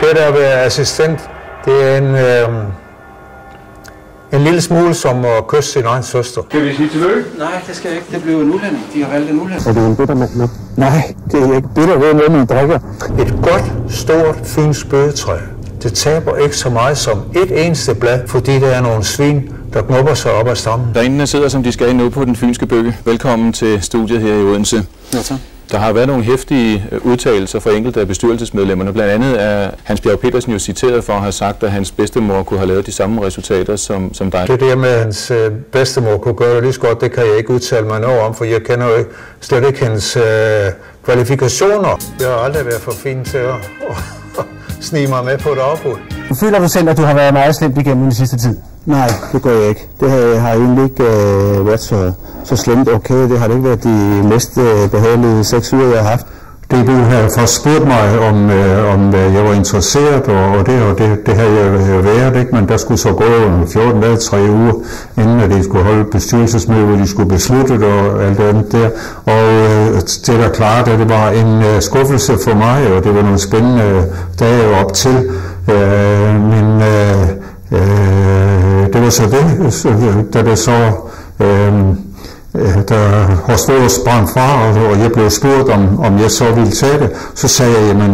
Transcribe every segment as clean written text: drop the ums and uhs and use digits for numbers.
Det at være assistent, det er en lille smule som at kysse sin egen søster. Kan vi sige tillykke? Nej, det skal jeg ikke. Det bliver en udlænding. De har valgt en udlænding. Er du en bitter mand nu? Nej, det er ikke bitter ved noget, man drikker. Et godt, stort, fynsk bøgetræ. Det taber ikke så meget som et eneste blad, fordi der er nogle svin, der knupper sig op ad stammen. Derinde sidder, som de skal, nu på den fynske bøge. Velkommen til studiet her i Odense. Ja, tak. Der har været nogle heftige udtalelser fra enkelte af bestyrelsesmedlemmerne. Blandt andet er Hans Bjerg Petersen jo citeret for at have sagt, at hans bedstemor kunne have lavet de samme resultater som dig. Det der med, at hans bedstemor kunne gøre det lige så godt, det kan jeg ikke udtale mig noget om, for jeg kender jo slet ikke hendes kvalifikationer. Jeg har aldrig været for fin til at snige mig med på et afbud. Føler du selv, at du har været meget slemt igennem den sidste tid? Nej, det gør jeg ikke. Det har egentlig ikke været så slemt. Okay, det har det ikke været de mest behagelige 6 uger, jeg har haft. Det du havde først spurgt mig, om jeg var interesseret, og det havde jeg været, ikke? Men der skulle så gå 14 dage, 3 uger, inden at de skulle holde bestyrelsesmøde, hvor de skulle beslutte det og alt andet der. Og det der klart, at det var en skuffelse for mig, og det var nogle spændende dage op til. Men det var så det, da det så... der Horstås sprang fra, og jeg blev spurgt, om jeg så ville tage det, så sagde jeg, jamen,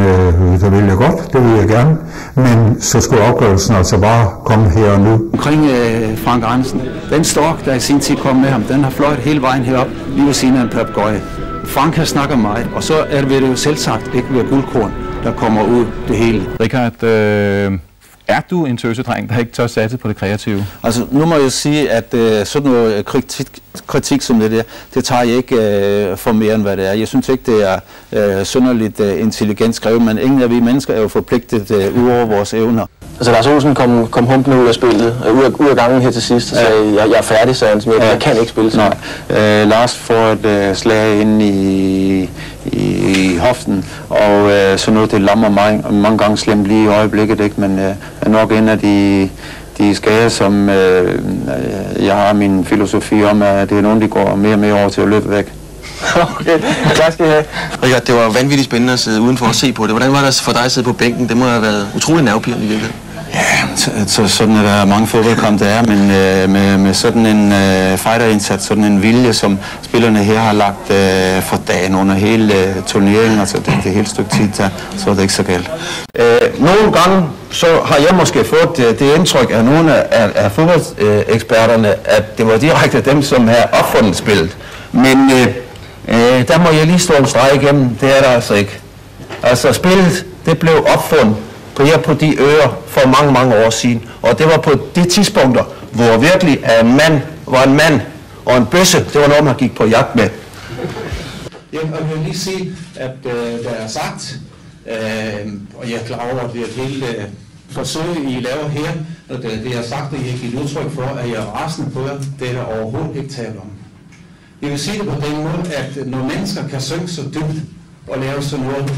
det vil jeg godt, det vil jeg gerne, men så skulle afgørelsen altså bare komme her og nu. Omkring Frank Andersen, den stork, der i sin tid kom med ham, den har fløjet hele vejen herop, lige ved siden af en papegøje. Frank har snakket meget, og så vil det jo selv sagt ikke være guldkorn, der kommer ud det hele. Richard, er du en tøsedreng, der ikke tør satse på det kreative? Altså, nu må jeg sige, at sådan noget kritik som det der, det tager jeg ikke for mere end hvad det er. Jeg synes ikke, det er synderligt intelligent skrevet, men ingen af vi mennesker er jo forpligtet ud over vores evner. Altså Lars Olsen kom humpende ud af spillet, ud af gangen her til sidst, og sagde, jeg er færdig, sagde han, jeg kan ikke spille sådan. Lars får et slag ind i hoften, og så noget, det lammer mig mange gange slemt lige i øjeblikket, ikke? Men er nok en af de skader, som jeg har min filosofi om, at det er nogen, der går mere og mere over til at løbe væk. Okay, tak skal I have. Richard, det var vanvittigt spændende at sidde udenfor og se på det. Hvordan var det for dig at sidde på bænken? Det må have været utrolig nervepirrende i virkeligheden. Ja, sådan er der mange fodboldkampe, der er, men med sådan en fighterindsats, sådan en vilje, som spillerne her har lagt for dagen under hele turneringen, altså det hele stykke tid, så er det ikke så galt. Nogle gange så har jeg måske fået det indtryk af nogle af fodboldeksperterne, at det var direkte dem, som har opfundet spillet. Men der må jeg lige slå en streg igennem, det er der altså ikke. Altså spillet, det blev opfundet på de øer for mange år siden. Og det var på de tidspunkter, hvor virkelig en mand og en bøsse, det var noget, man gik på jagt med. Jeg vil lige sige, at der er sagt, og jeg er klar over, at det er et helt forsøg, I laver her, og det er sagt, at I har givet udtryk for, at jeg er rasende på jer, det er der overhovedet ikke tale om. Jeg vil sige det på den måde, at når mennesker kan synge så dybt og lave sådan noget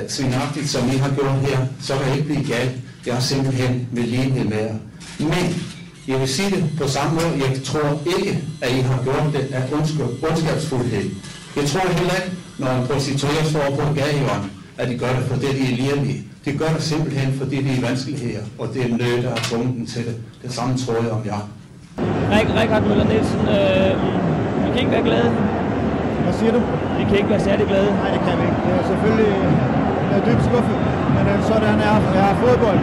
svinagtigt, som I har gjort her, så kan jeg ikke blive galt. Jeg har simpelthen med lignende med jer. Men jeg vil sige det på samme måde. Jeg tror ikke, at I har gjort det af ondskabsfuldhed. Jeg tror heller ikke, når en prostitueret står på gadehjørnet, at de gør det, fordi de er ligelige. De gør det simpelthen, fordi de er vanskeligheder, og det er nød, der har bundet dem til det. Det samme tror jeg om jer. Richard Møller Nielsen, vi kan ikke være glade. Hvad siger du? Vi kan ikke være særlig glade. Nej, det kan vi ikke. Det er selvfølgelig dybt skuffet, men sådan er fodbold.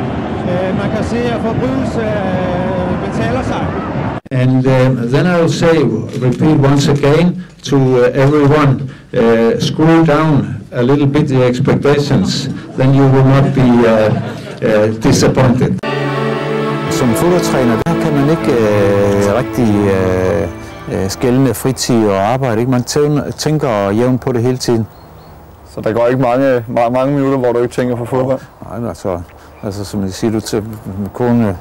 Man kan se, at forbrydelse betaler sig. And then I will say, repeat once again to everyone, screw down a little bit the expectations, then you will not be disappointed. Som fodboldtræner, der kan man ikke rigtig skelne fritid og arbejde. Ikke? Man tænker jævnt på det hele tiden. Så der går ikke mange minutter, hvor du ikke tænker på fodbold? Nej, altså som jeg siger, du kone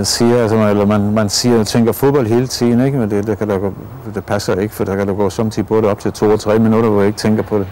siger, altså, eller man siger, tænker fodbold hele tiden, ikke? Men det passer ikke, for der kan der gå samtidig både op til 2 og 3 minutter, hvor jeg ikke tænker på det.